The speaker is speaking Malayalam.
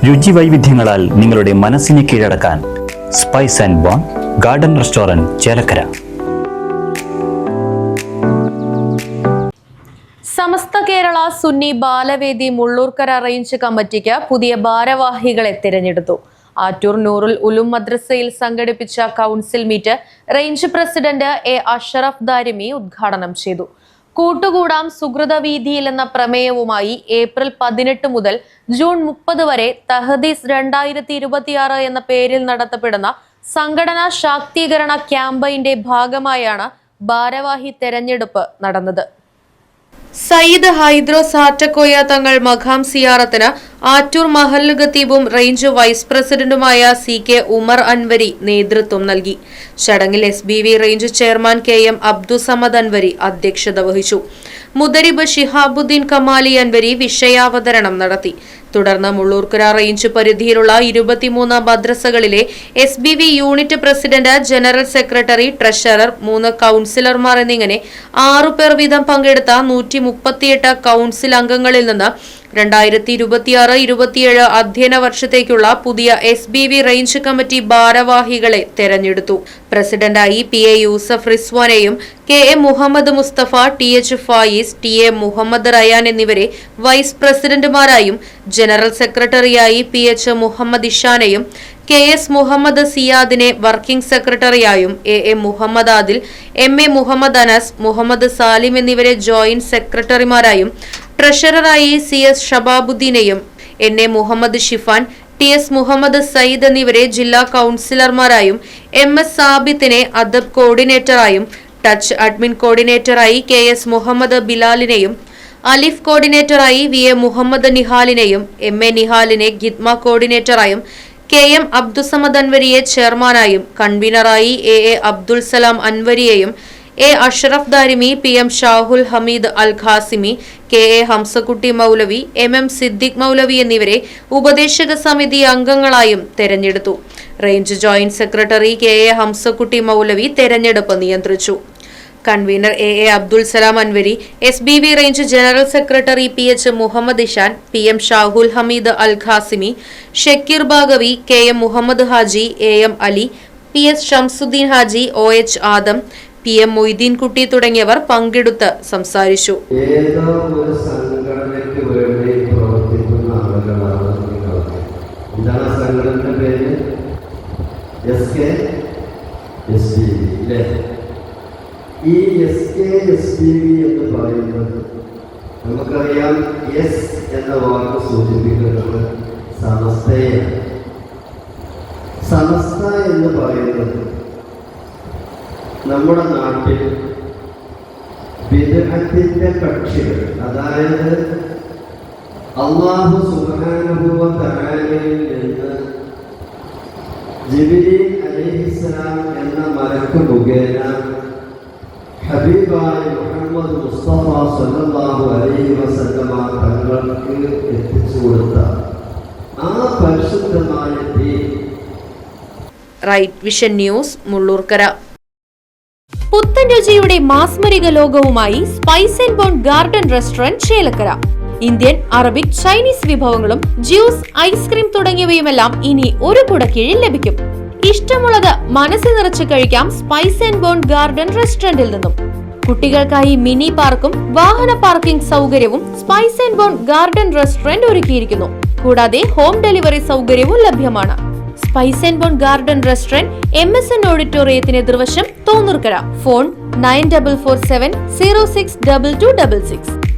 രുചി വൈവിധ്യങ്ങളാൽ നിങ്ങളുടെ മനസ്സിനെ കീഴടക്കാൻ spice and bone garden restaurant Chelakkara. Samastha Kerala Sunni Balavedi Mullurkara range കമ്മിറ്റിക്ക് പുതിയ ഭാരവാഹികളെ തിരഞ്ഞെടുത്തു. ആറ്റൂർ നൂറുൽ ഉലൂം മദ്രസയിൽ സംഘടിപ്പിച്ച council meet range president A Ashraf Darimi ഉദ്ഘാടനം ചെയ്തു. കൂട്ടുകൂടാം സുഹൃതവീതിയിൽ എന്ന പ്രമേയവുമായി ഏപ്രിൽ 18 മുതൽ ജൂൺ 30 വരെ തഹദീസ് 2026 എന്ന പേരിൽ നടത്തപ്പെടുന്ന സംഘടനാ ശാക്തീകരണ ക്യാമ്പയിന്റെ ഭാഗമായാണ് ഭാരവാഹി തെരഞ്ഞെടുപ്പ് നടന്നത്. സയ്യിദ് ഹൈദ്രോസ് ആറ്റക്കോയ തങ്ങൾ മഖാം സിയാറത്തിന് ആറ്റൂർ മഹല്ല് ഖത്തീബും റേഞ്ച് വൈസ് പ്രസിഡന്റുമായ CK ഉമർ അൻവരി നേതൃത്വം നൽകി. ചടങ്ങിൽ SBV range chairman KM Abdussamad Anwari അധ്യക്ഷത വഹിച്ചു. മുദരിബ് ഷിഹാബുദ്ദീൻ കമാലി അൻവരി വിഷയാവതരണം നടത്തി. തുടർന്ന് മുള്ളൂർക്കര റേഞ്ച് പരിധിയിലുള്ള 23 മദ്രസകളിലെ SBV unit president, general secretary, treasurer, 3 കൌൺസിലർമാർ എന്നിങ്ങനെ 6 പേർ വീതം പങ്കെടുത്ത 138 കൌൺസിൽ അംഗങ്ങളിൽ നിന്ന് 2026-27 അധ്യയന വർഷത്തേക്കുള്ള പുതിയ SBV റേഞ്ച് കമ്മിറ്റി ഭാരവാഹികളെ തെരഞ്ഞെടുത്തു. പ്രസിഡന്റായി PA യൂസഫ് റിസ്വാനെയും KM Muhammad Mustafa, TH Faiz, TA Muhammad Rayan എന്നിവരെ വൈസ് പ്രസിഡന്റുമാരായും, ജനറൽ സെക്രട്ടറിയായി PH മുഹമ്മദ് ഇഷാനെയും, KS മുഹമ്മദ് സിയാദിനെ വർക്കിംഗ് സെക്രട്ടറിയായും, AA മുഹമ്മദ് ആദിൽ, MA മുഹമ്മദ് അനസ്, മുഹമ്മദ് സാലിം എന്നിവരെ ജോയിന്റ് സെക്രട്ടറിമാരായും, ട്രഷററായി CS ഷബാബുദ്ദീനെയും, NA മുഹമ്മദ് ഷിഫാൻ, TS മുഹമ്മദ് സയ്യിദ് എന്നിവരെ ജില്ലാ കൌൺസിലർമാരായും, MS സാബിത്തിനെ അദബ് കോർഡിനേറ്ററായും, ടച്ച് അഡ്മിൻ കോർഡിനേറ്ററായി KS മുഹമ്മദ് ബിലാലിനെയും, അലിഫ് കോർഡിനേറ്ററായി VA Muhammad നിഹാലിനെയും, MA നിഹാലിനെ ഖിദ്മ കോർഡിനേറ്ററായും, KM Abdussamad അൻവരിയെ ചെയർമാനായും, കൺവീനറായി AA Abdul Salam അൻവരിയെയും, A Ashraf Darimi, PM Shahul Hameed Al Qasimi, KA Hamsakutty Moulavi, MM Siddique മൗലവി എന്നിവരെ ഉപദേശക സമിതി അംഗങ്ങളായും തെരഞ്ഞെടുത്തു. Range joint secretary KA Hamsakutty Maulavi തെരഞ്ഞെടുപ്പ് നിയന്ത്രിച്ചു. Convener AA Abdul Salam Anvari, SBV range general secretary PH Muhammad Ishan, PM Shahul Hameed Al Qasimi, Shakir Baqavi, KM Muhammad Haji, AM Ali, PS Shamsuddin Haji, OH Adam, PM Moideen Kutty തുടങ്ങിയവർ പങ്കെടുത്ത് സംസാരിച്ചു. ഈ SKSBV എന്ന് പറയുന്നത് നമുക്കറിയാം, എസ് എന്ന വാക്ക് സൂചിപ്പിക്കുന്നത് സമസ്തയാണ്. സമസ്ത എന്ന് പറയുന്നത് നമ്മുടെ നാട്ടിൽ ബിദ്അത്തിന്റെ കക്ഷികൾ, അതായത് അല്ലാഹു സുബ്ഹാനഹു വ തആലയിൽ നിന്ന് ജിബ്രീൽ അലൈഹിസ്സലാം എന്ന മലക്ക് മുഖേന ഹബീബായ മുഹമ്മദ് മുസ്തഫ സല്ലല്ലാഹു അലൈഹി വസല്ലമ തങ്ങൾക്ക് എത്തിച്ചു കൊടുത്ത ആ പരിശുദ്ധമായ ദീൻ. Right Vision News, Mulloorkara. പുത്തൻ രുചിയുടെ മാസ്മരിക ലോകവുമായി Spice and bone garden restaurant Chelakkara. Indian, Arabic, Chinese വിഭവങ്ങളും ജ്യൂസ്, ഐസ്ക്രീം തുടങ്ങിയവയുമെല്ലാം ഇനി ഒരു കുടക്കീഴിൽ ലഭിക്കും. ഇഷ്ടമുള്ളത് മനസ്സ് നിറച്ച് കഴിക്കാം സ്പൈസ് ആൻഡ് ബോൺ ഗാർഡൻ റെസ്റ്റോറന്റിൽ നിന്നും. കുട്ടികൾക്കായി മിനി പാർക്കും വാഹന പാർക്കിംഗ് സൗകര്യവും Spice and bone garden Restaurant ഒരുക്കിയിരിക്കുന്നു. കൂടാതെ ഹോം ഡെലിവറി സൗകര്യവും ലഭ്യമാണ്. Spice and bone garden Restaurant MSN ഓഡിറ്റോറിയത്തിന് എതിർവശം, തോന്നൂർക്കര. ഫോൺ 9447 062266.